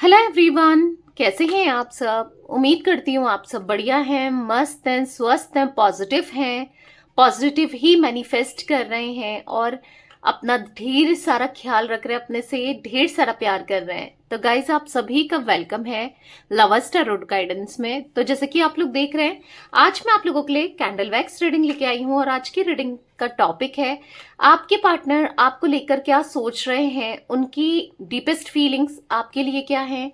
Hello everyone, कैसे हैं आप सब। उम्मीद करती हूँ आप सब बढ़िया हैं, मस्त हैं, स्वस्थ हैं, पॉजिटिव ही मैनिफेस्ट कर रहे हैं और अपना ढेर सारा ख्याल रख रहे हैं, अपने से ढेर सारा प्यार कर रहे हैं। तो गाइज आप सभी का वेलकम है लवर्स टैरोट गाइडेंस में। तो जैसे कि आप लोग देख रहे हैं, आज मैं आप लोगों के लिए कैंडल वैक्स रीडिंग लेके आई हूँ और आज की रीडिंग का टॉपिक है आपके पार्टनर आपको लेकर क्या सोच रहे हैं, उनकी डीपेस्ट फीलिंग्स आपके लिए क्या हैं,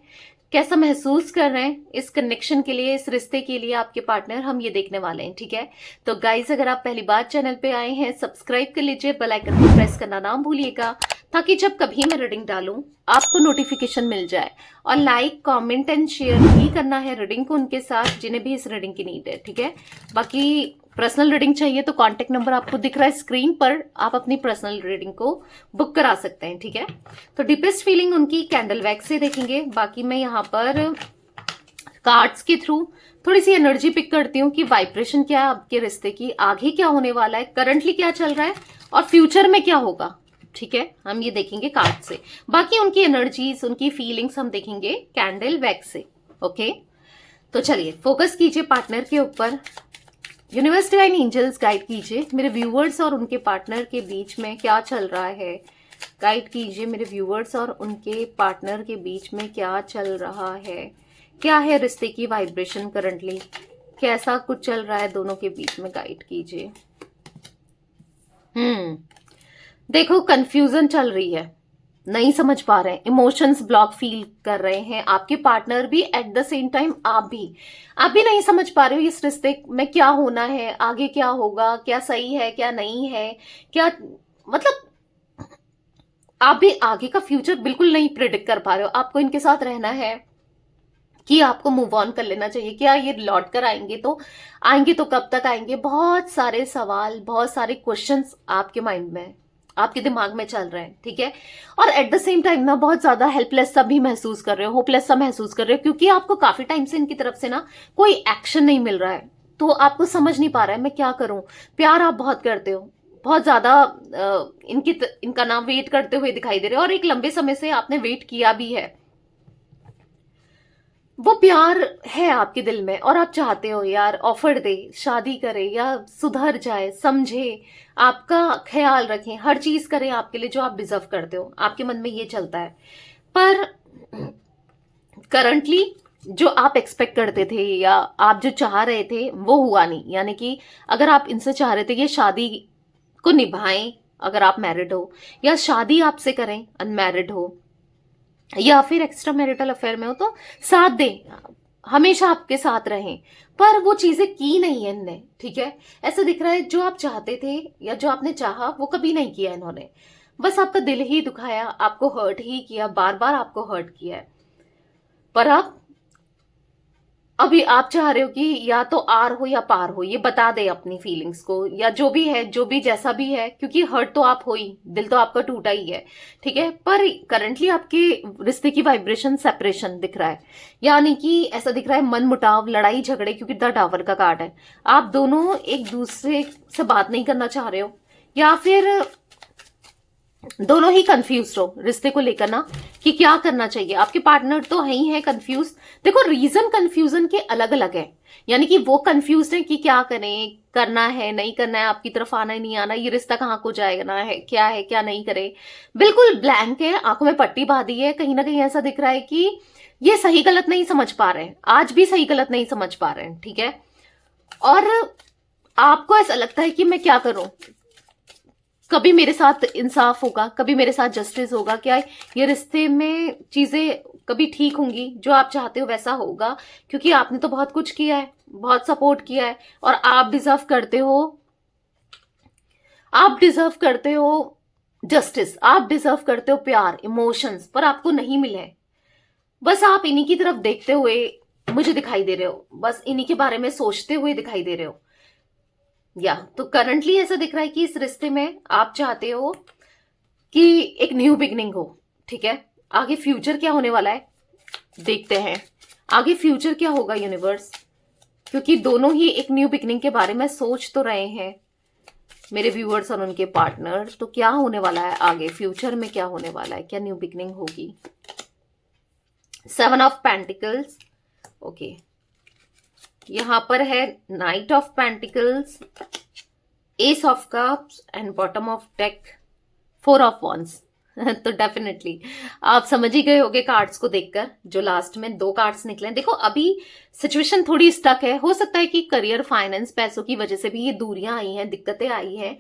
कैसा महसूस कर रहे हैं इस कनेक्शन के लिए, इस रिश्ते के लिए आपके पार्टनर, हम ये देखने वाले हैं। ठीक है, तो गाइज अगर आप पहली बार चैनल पे आए हैं सब्सक्राइब कर लीजिए, बेल आइकन को प्रेस करना ना भूलिएगा ताकि जब कभी मैं रीडिंग डालूं आपको नोटिफिकेशन मिल जाए। और लाइक कमेंट एंड शेयर भी करना है रीडिंग को उनके साथ जिन्हें भी इस रीडिंग की नीड है। ठीक है, बाकी पर्सनल रीडिंग चाहिए तो कांटेक्ट नंबर आपको दिख रहा है स्क्रीन पर, आप अपनी पर्सनल रीडिंग को बुक करा सकते हैं। ठीक है, तो डीपेस्ट फीलिंग उनकी कैंडल वैक्स से देखेंगे। बाकी मैं यहाँ पर कार्ड्स के थ्रू थोड़ी सी एनर्जी पिक करती हूँ कि वाइब्रेशन क्या है आपके रिश्ते की, आगे क्या होने वाला है, करंटली क्या चल रहा है और फ्यूचर में क्या होगा। ठीक है, हम ये देखेंगे कार्ड से, बाकी उनकी एनर्जीज उनकी फीलिंग्स हम देखेंगे कैंडल वैक्स से। ओके, तो चलिए फोकस कीजिए पार्टनर के ऊपर। यूनिवर्स डिवाइन एंजल्स गाइड कीजिए मेरे व्यूअर्स और उनके पार्टनर के बीच में क्या चल रहा है। गाइड कीजिए मेरे व्यूअर्स और उनके पार्टनर के बीच में क्या चल रहा है, क्या है रिश्ते की वाइब्रेशन करंटली, कैसा कुछ चल रहा है दोनों के बीच में। गाइड कीजिए। देखो कंफ्यूजन चल रही है, नहीं समझ पा रहे हैं, इमोशंस ब्लॉक फील कर रहे हैं आपके पार्टनर भी, एट द सेम टाइम आप भी नहीं समझ पा रहे हो इस रिश्ते में क्या होना है, आगे क्या होगा, क्या सही है क्या नहीं है, क्या मतलब आप भी आगे का फ्यूचर बिल्कुल नहीं प्रिडिक्ट कर पा रहे हो। आपको इनके साथ रहना है कि आपको मूव ऑन कर लेना चाहिए, क्या ये लौट कर आएंगे तो कब तक आएंगे। बहुत सारे सवाल, बहुत सारे क्वेश्चंस आपके माइंड में, आपके दिमाग में चल रहे हैं। ठीक है, और एट द सेम टाइम ना बहुत ज्यादा हेल्पलेस सा भी महसूस कर रहे हो, होपलेस सा महसूस कर रहे हो, क्योंकि आपको काफी टाइम से इनकी तरफ से ना कोई एक्शन नहीं मिल रहा है। तो आपको समझ नहीं पा रहा है मैं क्या करूं। प्यार आप बहुत करते हो, बहुत ज्यादा इनका नाम वेट करते हुए दिखाई दे रहे हो और एक लंबे समय से आपने वेट किया भी है। वो प्यार है आपके दिल में और आप चाहते हो यार ऑफर दे, शादी करे या सुधर जाए, समझे, आपका ख्याल रखें, हर चीज करें आपके लिए जो आप डिजर्व करते हो। आपके मन में ये चलता है, पर करंटली जो आप एक्सपेक्ट करते थे या आप जो चाह रहे थे वो हुआ नहीं। यानी कि अगर आप इनसे चाह रहे थे कि शादी को निभाएं अगर आप मैरिड हो, या शादी आपसे करें अनमैरिड हो, या फिर एक्स्ट्रा मैरिटल अफेयर में हो, तो साथ दें, हमेशा आपके साथ रहें, पर वो चीजें की नहीं है इनने। ठीक है, ऐसा दिख रहा है जो आप चाहते थे या जो आपने चाहा वो कभी नहीं किया इन्होंने, बस आपका दिल ही दुखाया, आपको हर्ट ही किया, बार बार आपको हर्ट किया है। पर अब अभी आप चाह रहे हो कि या तो आर हो या पार हो, ये बता दे अपनी फीलिंग्स को, या जो भी है, जो भी जैसा भी है, क्योंकि हर्ट तो आप हो ही, दिल तो आपका टूटा ही है। ठीक है, पर करंटली आपके रिश्ते की वाइब्रेशन सेपरेशन दिख रहा है, यानी कि ऐसा दिख रहा है मन मुटाव, लड़ाई झगड़े, क्योंकि द टावर का कार्ड है। आप दोनों एक दूसरे से बात नहीं करना चाह रहे हो, या फिर दोनों ही कंफ्यूज हो रिश्ते को लेकर ना कि क्या करना चाहिए। आपके पार्टनर तो है ही है कंफ्यूज। देखो रीजन कंफ्यूजन के अलग अलग है, यानी कि वो कंफ्यूज है कि क्या करें, करना है नहीं करना है, आपकी तरफ आना है नहीं आना, ये रिश्ता कहाँ को जाएगा है क्या नहीं करे, बिल्कुल ब्लैंक है, आंखों में पट्टी बांधी है। कहीं ना कहीं ऐसा दिख रहा है कि ये सही गलत नहीं समझ पा रहे हैं, आज भी सही गलत नहीं समझ पा रहे हैं। ठीक है, और आपको ऐसा लगता है कि मैं क्या करूं, कभी मेरे साथ इंसाफ होगा, कभी मेरे साथ जस्टिस होगा, क्या ये रिश्ते में चीजें कभी ठीक होंगी, जो आप चाहते हो वैसा होगा, क्योंकि आपने तो बहुत कुछ किया है, बहुत सपोर्ट किया है और आप डिजर्व करते हो, आप डिजर्व करते हो जस्टिस, आप डिजर्व करते हो प्यार, इमोशंस, पर आपको नहीं मिले हैं। बस आप इन्हीं की तरफ देखते हुए मुझे दिखाई दे रहे हो, बस इन्हीं के बारे में सोचते हुए दिखाई दे रहे हो। या तो करंटली ऐसा दिख रहा है कि इस रिश्ते में आप चाहते हो कि एक न्यू बिगनिंग हो। ठीक है, आगे फ्यूचर क्या होने वाला है देखते हैं, आगे फ्यूचर क्या होगा यूनिवर्स, क्योंकि दोनों ही एक न्यू बिगनिंग के बारे में सोच तो रहे हैं मेरे व्यूअर्स और उनके पार्टनर। तो क्या होने वाला है आगे फ्यूचर में, क्या होने वाला है, क्या न्यू बिगनिंग होगी। 7 ऑफ पेंटिकल्स, ओके, यहाँ पर है night of pentacles, S of cups and bottom of deck 4 of wands. तो डेफिनेटली आप समझ ही गए होगे कार्ड्स को देखकर, जो लास्ट में 2 कार्ड्स निकले। देखो अभी सिचुएशन थोड़ी स्टक है, हो सकता है कि करियर, फाइनेंस, पैसों की वजह से भी ये दूरियां आई हैं, दिक्कतें आई हैं।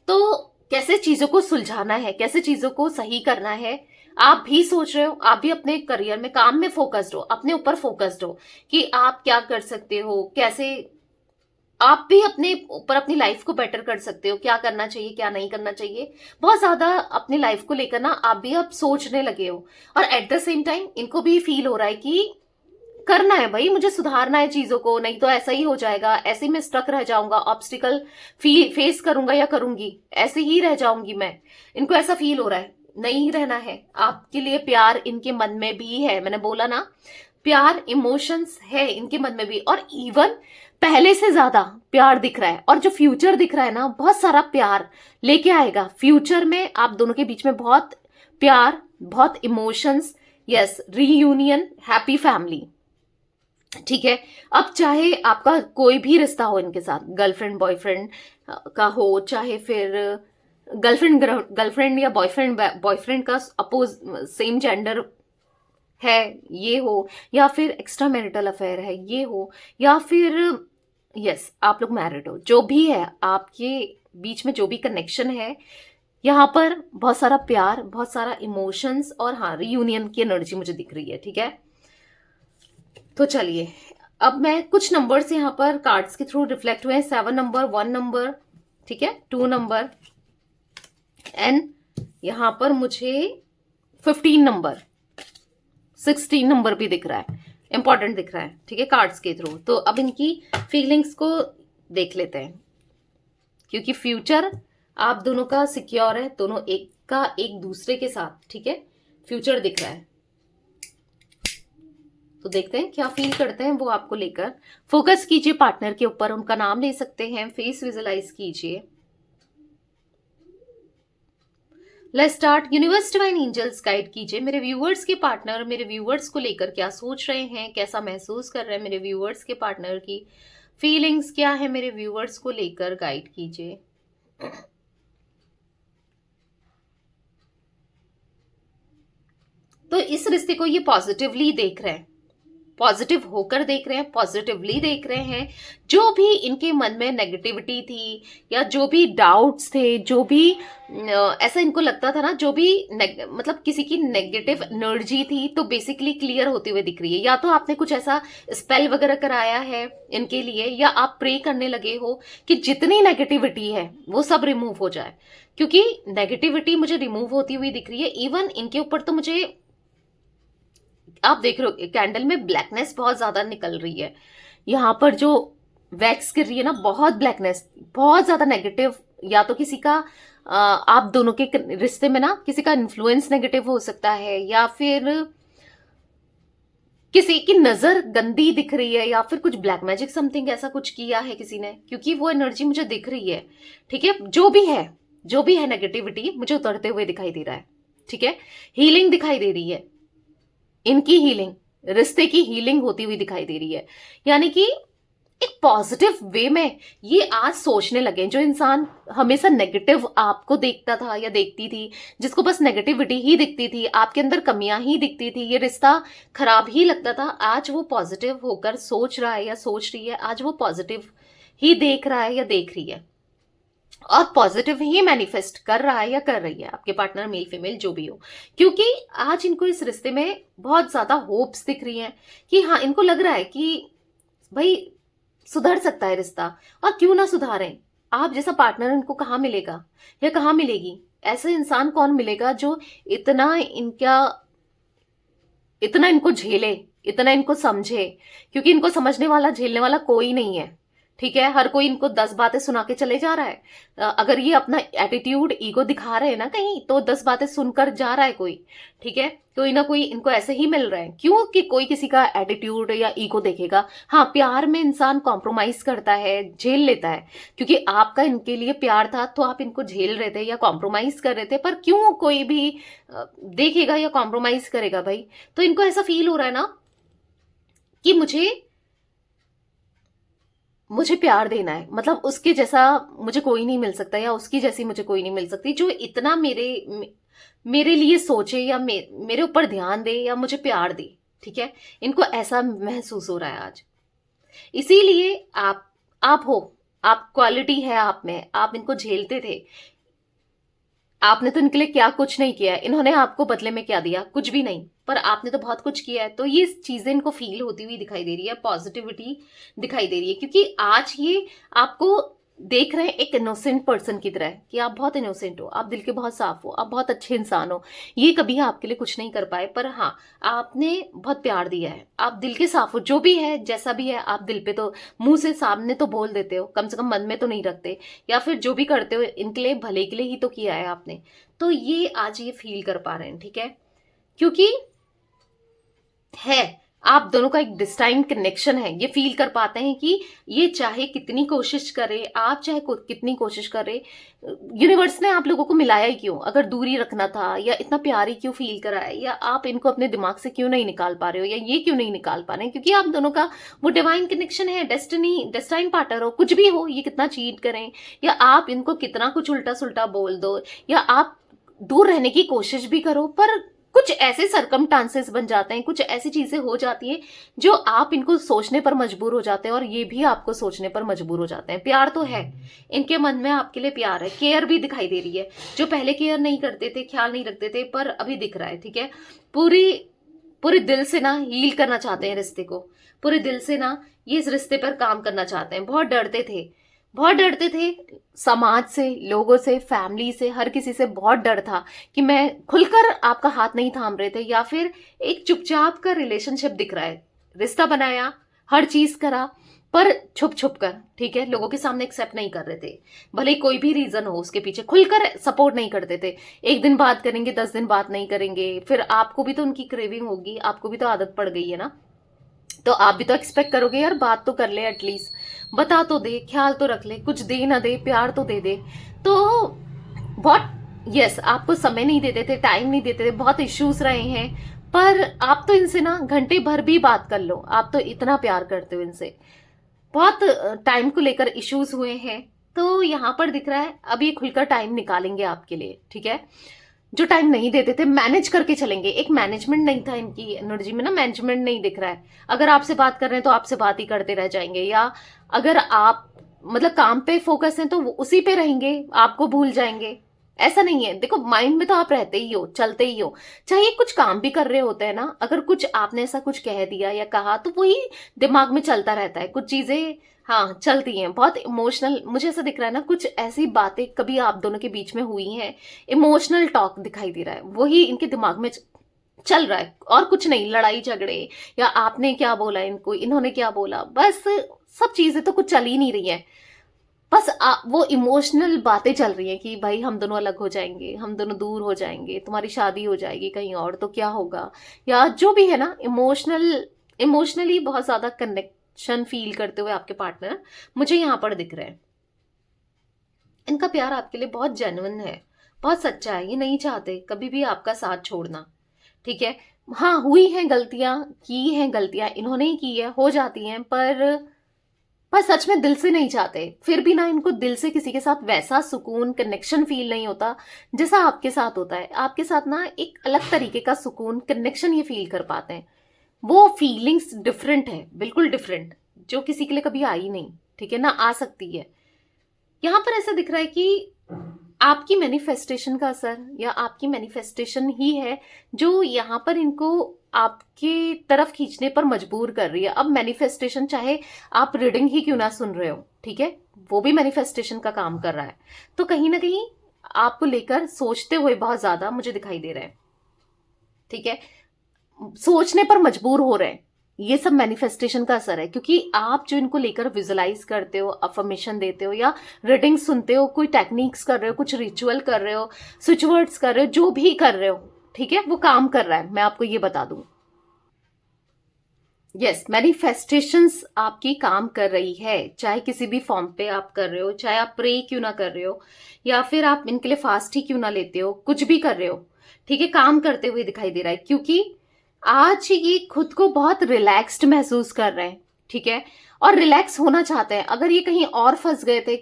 तो कैसे चीजों को सुलझाना है, कैसे चीजों को सही करना है, आप भी सोच रहे हो। आप भी अपने करियर में, काम में फोकस्ड हो, अपने ऊपर फोकस्ड हो कि आप क्या कर सकते हो, कैसे आप भी अपने ऊपर अपनी लाइफ को बेटर कर सकते हो, क्या करना चाहिए, क्या नहीं करना चाहिए। बहुत ज्यादा अपनी लाइफ को लेकर ना आप भी अब सोचने लगे हो, और एट द सेम टाइम इनको भी फील हो रहा है कि करना है भाई, मुझे सुधारना है चीजों को, नहीं तो ऐसा ही हो जाएगा, ऐसे ही मैं स्टक रह जाऊंगा, ऑब्स्टिकल फेस करूंगा या करूंगी, ऐसे ही रह जाऊंगी मैं। इनको ऐसा फील हो रहा है, नहीं रहना है। आपके लिए प्यार इनके मन में भी है, मैंने बोला ना, प्यार, इमोशंस है इनके मन में भी, और इवन पहले से ज्यादा प्यार दिख रहा है। और जो फ्यूचर दिख रहा है ना, बहुत सारा प्यार लेके आएगा फ्यूचर में, आप दोनों के बीच में बहुत प्यार, बहुत emotions, yes, reunion, happy family. ठीक है, अब चाहे आपका कोई भी रिश्ता हो इनके साथ, गर्लफ्रेंड बॉयफ्रेंड का हो, चाहे फिर गर्लफ्रेंड गर्लफ्रेंड या बॉयफ्रेंड बॉयफ्रेंड का अपोज, सेम जेंडर है ये हो, या फिर एक्स्ट्रा मैरिटल अफेयर है ये हो, या फिर यस आप लोग मैरिड हो, जो भी है आपके बीच में जो भी कनेक्शन है, यहाँ पर बहुत सारा प्यार, बहुत सारा इमोशंस, और हाँ रीयूनियन की एनर्जी मुझे दिख रही है। ठीक है, तो चलिए अब मैं कुछ नंबर्स यहाँ पर कार्ड्स के थ्रू रिफ्लेक्ट हुए हैं। 7 नंबर, 1 नंबर, ठीक है, 2 नंबर, एंड यहाँ पर मुझे 15 नंबर, 16 नंबर भी दिख रहा है, इंपॉर्टेंट दिख रहा है। ठीक है, कार्ड्स के थ्रू। तो अब इनकी फीलिंग्स को देख लेते हैं, क्योंकि फ्यूचर आप दोनों का सिक्योर है, दोनों एक का एक दूसरे के साथ। ठीक है, फ्यूचर दिख रहा है, तो देखते हैं क्या फील करते हैं वो आपको लेकर। फोकस कीजिए पार्टनर के ऊपर, उनका नाम ले सकते हैं, फेस विजुलाइज कीजिए। Let's start. Universe, divine angels guide कीजिए मेरे व्यूअर्स के पार्टनर, मेरे व्यूअर्स को लेकर क्या सोच रहे हैं, कैसा महसूस कर रहे हैं, मेरे व्यूअर्स के पार्टनर की फीलिंग्स क्या है, मेरे व्यूअर्स को लेकर गाइड कीजिए। तो इस रिश्ते को ये पॉजिटिवली देख रहे हैं, पॉजिटिव होकर देख रहे हैं, पॉजिटिवली देख रहे हैं। जो भी इनके मन में नेगेटिविटी थी, या जो भी डाउट्स थे, जो भी ऐसा इनको लगता था ना, जो भी मतलब किसी की नेगेटिव एनर्जी थी, तो बेसिकली क्लियर होते हुए दिख रही है। या तो आपने कुछ ऐसा स्पेल वगैरह कराया है इनके लिए, या आप प्रे करने लगे हो कि जितनी नेगेटिविटी है वो सब रिमूव हो जाए, क्योंकि नेगेटिविटी मुझे रिमूव होती हुई दिख रही है। इवन इनके ऊपर तो मुझे, आप देख रहे हो कैंडल में ब्लैकनेस बहुत ज्यादा निकल रही है, यहाँ पर जो वैक्स गिर रही है ना, बहुत ब्लैकनेस, बहुत ज्यादा नेगेटिव। या तो किसी का आप दोनों के रिश्ते में ना किसी का इन्फ्लुएंस नेगेटिव हो सकता है, या फिर किसी की नजर गंदी दिख रही है, या फिर कुछ ब्लैक मैजिक समथिंग ऐसा कुछ किया है किसी ने, क्योंकि वो एनर्जी मुझे दिख रही है। ठीक है, जो भी है नेगेटिविटी मुझे उतरते हुए दिखाई दे रहा है। ठीक है, हीलिंग दिखाई दे रही है, इनकी हीलिंग, रिश्ते की हीलिंग होती हुई दिखाई दे रही है। यानी कि एक पॉजिटिव वे में ये आज सोचने लगे। जो इंसान हमेशा नेगेटिव आपको देखता था या देखती थी, जिसको बस नेगेटिविटी ही दिखती थी, आपके अंदर कमियां ही दिखती थी, ये रिश्ता खराब ही लगता था, आज वो पॉजिटिव होकर सोच रहा है या सोच रही है, आज वो पॉजिटिव ही देख रहा है या देख रही है, और पॉजिटिव ही मैनिफेस्ट कर रहा है या कर रही है, आपके पार्टनर मेल फीमेल जो भी हो। क्योंकि आज इनको इस रिश्ते में बहुत ज्यादा होप्स दिख रही हैं कि हाँ, इनको लग रहा है कि भाई सुधर सकता है रिश्ता, और क्यों ना सुधारें। आप जैसा पार्टनर इनको कहाँ मिलेगा या कहाँ मिलेगी, ऐसा इंसान कौन मिलेगा जो इतना इनको झेले, इतना इनको समझे, क्योंकि इनको समझने वाला, झेलने वाला कोई नहीं है। ठीक है, हर कोई इनको 10 बातें सुना के चले जा रहा है। अगर ये अपना एटीट्यूड ईगो दिखा रहे हैं ना कहीं, तो 10 बातें सुनकर जा रहा है कोई। ठीक है, कोई ना कोई इनको ऐसे ही मिल रहा है। क्यों कि कोई किसी का एटीट्यूड या ईगो देखेगा। हाँ, प्यार में इंसान कॉम्प्रोमाइज करता है, झेल लेता है, क्योंकि आपका इनके लिए प्यार था तो आप इनको झेल रहे थे या कॉम्प्रोमाइज कर रहे थे। पर क्यों कोई भी देखेगा या कॉम्प्रोमाइज करेगा भाई? तो इनको ऐसा फील हो रहा है ना कि मुझे प्यार देना है, मतलब उसके जैसा मुझे कोई नहीं मिल सकता, या उसकी जैसी मुझे कोई नहीं मिल सकती जो इतना मेरे लिए सोचे, या मेरे ऊपर ध्यान दे, या मुझे प्यार दे। ठीक है, इनको ऐसा महसूस हो रहा है आज। इसीलिए आप हो, आप क्वालिटी है आप में, आप इनको झेलते थे। आपने तो इनके लिए क्या कुछ नहीं किया है, इन्होंने आपको बदले में क्या दिया? कुछ भी नहीं, पर आपने तो बहुत कुछ किया है। तो ये चीजें इनको फील होती हुई दिखाई दे रही है, पॉजिटिविटी दिखाई दे रही है, क्योंकि आज ये आपको देख रहे हैं एक इनोसेंट पर्सन की तरह, कि आप बहुत इनोसेंट हो, आप दिल के बहुत साफ हो, आप बहुत अच्छे इंसान हो। ये कभी आपके लिए कुछ नहीं कर पाए, पर हाँ, आपने बहुत प्यार दिया है, आप दिल के साफ हो। जो भी है, जैसा भी है, आप दिल पे तो, मुंह से सामने तो बोल देते हो, कम से कम मन में तो नहीं रखते, या फिर जो भी करते हो इनके लिए भले के लिए ही तो किया है आपने। तो ये आज ये फील कर पा रहे हैं। ठीक है, क्योंकि है, आप दोनों का एक डिस्टाइन कनेक्शन है। ये फील कर पाते हैं कि ये चाहे कितनी कोशिश करे, आप चाहे कितनी कोशिश करे, यूनिवर्स ने आप लोगों को मिलाया ही क्यों? अगर दूरी रखना था, या इतना प्यार ही क्यों फील करा है, या आप इनको अपने दिमाग से क्यों नहीं निकाल पा रहे हो, या ये क्यों नहीं निकाल पा रहे हैं? क्योंकि आप दोनों का वो डिवाइन कनेक्शन है, डेस्टाइन पार्टनर हो, कुछ भी हो, ये कितना चीट करें, या आप इनको कितना कुछ उल्टा सुल्टा बोल दो, या आप दूर रहने की कोशिश भी करो, पर कुछ ऐसे सरकमस्टांसेस बन जाते हैं, कुछ ऐसी चीजें हो जाती हैं जो आप इनको सोचने पर मजबूर हो जाते हैं, और ये भी आपको सोचने पर मजबूर हो जाते हैं। प्यार तो है, इनके मन में आपके लिए प्यार है, केयर भी दिखाई दे रही है। जो पहले केयर नहीं करते थे, ख्याल नहीं रखते थे, पर अभी दिख रहा है। ठीक है, पूरी पूरे दिल से ना हील करना चाहते हैं रिश्ते को, पूरे दिल से ना ये इस रिश्ते पर काम करना चाहते हैं। बहुत डरते थे, बहुत डरते थे, समाज से, लोगों से, फैमिली से, हर किसी से बहुत डर था कि मैं खुलकर आपका हाथ नहीं थाम रहे थे, या फिर एक चुपचाप का रिलेशनशिप दिख रहा है। रिश्ता बनाया, हर चीज करा, पर छुप छुप कर, ठीक है, लोगों के सामने एक्सेप्ट नहीं कर रहे थे। भले कोई भी रीजन हो उसके पीछे, खुलकर सपोर्ट नहीं करते थे। एक दिन बात करेंगे, 10 दिन बात नहीं करेंगे, फिर आपको भी तो उनकी क्रेविंग होगी, आपको भी तो आदत पड़ गई है ना, तो आप भी तो एक्सपेक्ट करोगे यार बात तो कर ले, एटलीस्ट बता तो दे, ख्याल तो रख ले, कुछ दे ना दे, प्यार तो दे दे। तो बहुत, यस, आपको समय नहीं देते थे, टाइम नहीं देते थे, बहुत इश्यूज रहे हैं, पर आप तो इनसे ना घंटे भर भी बात कर लो, आप तो इतना प्यार करते हो इनसे। बहुत टाइम को लेकर इश्यूज हुए हैं, तो यहाँ पर दिख रहा है अब ये खुलकर टाइम निकालेंगे आपके लिए। ठीक है, जो टाइम नहीं देते थे मैनेज करके चलेंगे। एक मैनेजमेंट नहीं था इनकी एनर्जी में ना, मैनेजमेंट नहीं दिख रहा है। अगर आपसे बात कर रहे हैं तो आपसे बात ही करते रह जाएंगे, या अगर आप मतलब काम पे फोकस हैं तो वो उसी पे रहेंगे, आपको भूल जाएंगे। ऐसा नहीं है, देखो माइंड में तो आप रहते ही हो, चलते ही हो, चाहे कुछ काम भी कर रहे होते हैं ना, अगर कुछ आपने ऐसा कुछ कह दिया या कहा तो वही दिमाग में चलता रहता है, कुछ चीजें हाँ चलती हैं। बहुत इमोशनल मुझे ऐसा दिख रहा है ना, कुछ ऐसी बातें कभी आप दोनों के बीच में हुई हैं, इमोशनल टॉक दिखाई दे रहा है, वही इनके दिमाग में चल रहा है, और कुछ नहीं। लड़ाई झगड़े, या आपने क्या बोला इनको, इन्होंने क्या बोला, बस सब चीजें तो कुछ चल ही नहीं रही है। बस वो इमोशनल बातें चल रही हैं कि भाई हम दोनों अलग हो जाएंगे, हम दोनों दूर हो जाएंगे, तुम्हारी शादी हो जाएगी कहीं और तो क्या होगा, या जो भी है ना, इमोशनली बहुत ज्यादा कनेक्शन फील करते हुए आपके पार्टनर मुझे यहाँ पर दिख रहे हैं। इनका प्यार आपके लिए बहुत जेन्युइन है, बहुत सच्चा है, ये नहीं चाहते कभी भी आपका साथ छोड़ना। ठीक है, हाँ हुई हैं गलतियां, की हैं गलतियां, इन्होंने ही की है, हो जाती हैं, पर सच में दिल से नहीं चाहते। फिर भी ना इनको दिल से किसी के साथ वैसा सुकून, कनेक्शन फील नहीं होता जैसा आपके साथ होता है। आपके साथ ना एक अलग तरीके का सुकून, कनेक्शन ये फील कर पाते हैं। वो फीलिंग्स डिफरेंट है, बिल्कुल डिफरेंट, जो किसी के लिए कभी आई नहीं। ठीक है ना, आ सकती है। यहाँ पर ऐसा दिख रहा है कि आपकी मैनिफेस्टेशन का असर, या आपकी मैनिफेस्टेशन ही है जो यहाँ पर इनको आपके तरफ खींचने पर मजबूर कर रही है। अब मैनिफेस्टेशन चाहे आप रीडिंग ही क्यों ना सुन रहे हो, ठीक है, वो भी मैनिफेस्टेशन का काम कर रहा है। तो कहीं ना कहीं आपको लेकर सोचते हुए बहुत ज्यादा मुझे दिखाई दे रहा है। ठीक है, सोचने पर मजबूर हो रहे हैं, ये सब मैनिफेस्टेशन का असर है, क्योंकि आप जो इनको लेकर विजुलाइज करते हो, अफर्मेशन देते हो या रीडिंग सुनते हो, कोई टेक्निक्स कर रहे हो, कुछ रिचुअल कर रहे हो, स्विच वर्ड्स कर रहे हो, जो भी कर रहे हो, ठीक है, वो काम कर रहा है, मैं आपको ये बता दूं। यस, मैनिफेस्टेशंस आपकी काम कर रही है, चाहे किसी भी फॉर्म पे आप कर रहे हो, चाहे आप प्रे क्यों ना कर रहे हो, या फिर आप इनके लिए फास्ट ही क्यों ना लेते हो, कुछ भी कर रहे हो, ठीक है, काम करते हुए दिखाई दे रहा है, क्योंकि आज ये खुद को बहुत रिलैक्स्ड महसूस कर रहे हैं, ठीक है, और रिलैक्स होना चाहते हैं। अगर ये कहीं और फंस गए थे,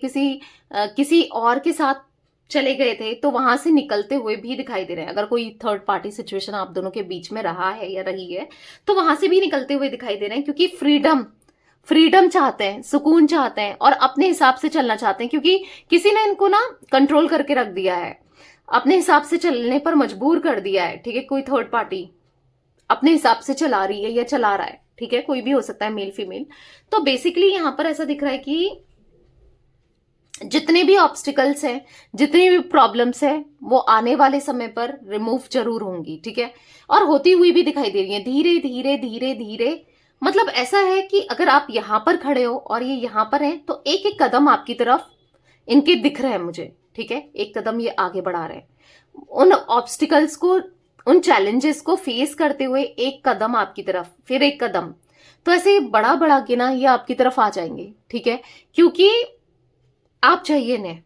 किसी और के साथ चले गए थे, तो वहां से निकलते हुए भी दिखाई दे रहे हैं। अगर कोई थर्ड पार्टी सिचुएशन आप दोनों के बीच में रहा है या रही है, तो वहां से भी निकलते हुए दिखाई दे रहे हैं, क्योंकि फ्रीडम चाहते हैं, सुकून चाहते हैं और अपने हिसाब से चलना चाहते हैं, क्योंकि किसी ने इनको ना कंट्रोल करके रख दिया है, अपने हिसाब से चलने पर मजबूर कर दिया है, ठीक है। कोई थर्ड पार्टी अपने हिसाब से चला रही है या चला रहा है, ठीक है, कोई भी हो सकता है, मेल फीमेल। तो बेसिकली यहां पर ऐसा दिख रहा है कि जितने भी ऑब्स्टिकल्स हैं, जितनी भी प्रॉब्लम्स हैं, वो आने वाले समय पर रिमूव जरूर होंगी, ठीक है, और होती हुई भी दिखाई दे रही है, धीरे धीरे धीरे धीरे। मतलब ऐसा है कि अगर आप यहां पर खड़े हो और ये यहां पर हैं, तो एक एक कदम आपकी तरफ इनके दिख रहे हैं मुझे, ठीक है, एक कदम ये आगे बढ़ा रहे हैं उन ऑब्स्टिकल्स को, उन चैलेंजेस को फेस करते हुए, एक कदम आपकी तरफ, फिर एक कदम, तो ऐसे बड़ा बड़ा के ना ये आपकी तरफ आ जाएंगे, ठीक है, क्योंकि आप चाहिए इन्हें,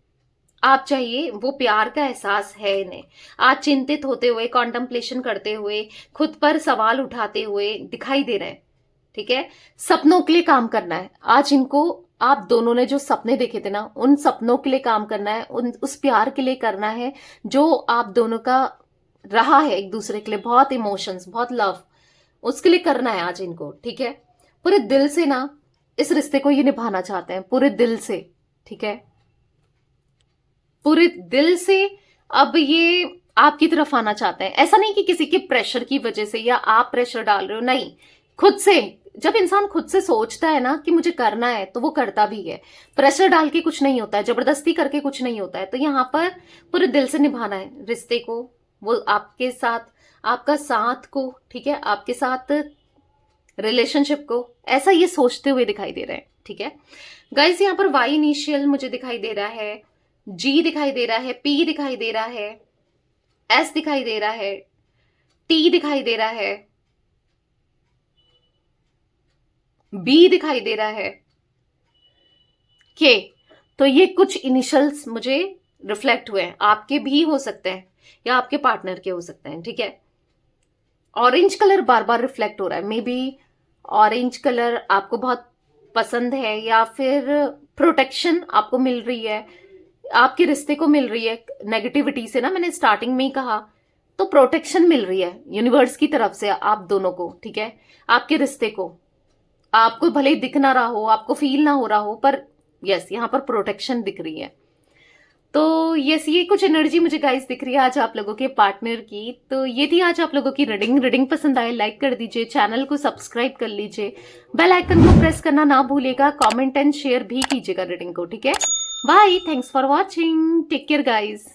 आप चाहिए, वो प्यार का एहसास है इन्हें। आज चिंतित होते हुए, कॉन्टम्पलेशन करते हुए, खुद पर सवाल उठाते हुए दिखाई दे रहे हैं, ठीक है, सपनों के लिए काम करना है आज इनको। आप दोनों ने जो सपने देखे थे ना, उन सपनों के लिए काम करना है, उस प्यार के लिए करना है जो आप दोनों का रहा है एक दूसरे के लिए, बहुत इमोशंस, बहुत लव, उसके लिए करना है आज इनको, ठीक है। पूरे दिल से ना इस रिश्ते को ये निभाना चाहते हैं, पूरे दिल से, ठीक है, पूरे दिल से। अब ये आपकी तरफ आना चाहते हैं, ऐसा नहीं कि किसी के प्रेशर की वजह से या आप प्रेशर डाल रहे हो, नहीं, खुद से। जब इंसान खुद से सोचता है ना कि मुझे करना है, तो वो करता भी है। प्रेशर डाल के कुछ नहीं होता है, जबरदस्ती करके कुछ नहीं होता है। तो यहाँ पर पूरे दिल से निभाना है रिश्ते को, वो आपके साथ, आपका साथ को, ठीक है, आपके साथ रिलेशनशिप को, ऐसा ये सोचते हुए दिखाई दे रहे हैं, ठीक है। गाइस यहाँ पर वाई इनिशियल मुझे दिखाई दे रहा है, जी दिखाई दे रहा है, पी दिखाई दे रहा है, एस दिखाई दे रहा है, टी दिखाई दे रहा है, बी दिखाई दे रहा है, के। तो ये कुछ इनिशियल्स मुझे रिफ्लेक्ट हुए हैं, आपके भी हो सकते हैं या आपके पार्टनर के हो सकते हैं, ठीक है। ऑरेंज कलर बार बार रिफ्लेक्ट हो रहा है, मे बी ऑरेंज कलर आपको बहुत पसंद है, या फिर प्रोटेक्शन आपको मिल रही है, आपके रिश्ते को मिल रही है नेगेटिविटी से ना, मैंने स्टार्टिंग में ही कहा, तो प्रोटेक्शन मिल रही है यूनिवर्स की तरफ से आप दोनों को, ठीक है, आपके रिश्ते को। आपको भले ही दिख ना रहा हो, आपको फील ना हो रहा हो, पर यस, यहाँ पर प्रोटेक्शन दिख रही है। तो यस, ये कुछ एनर्जी मुझे गाइस दिख रही है आज आप लोगों के पार्टनर की। तो ये थी आज आप लोगों की रीडिंग पसंद आए लाइक कर दीजिए, चैनल को सब्सक्राइब कर लीजिए, बेल आइकन को प्रेस करना ना भूलिएगा, कमेंट एंड शेयर भी कीजिएगा रीडिंग को, ठीक है। Bye, thanks for watching, take care guys.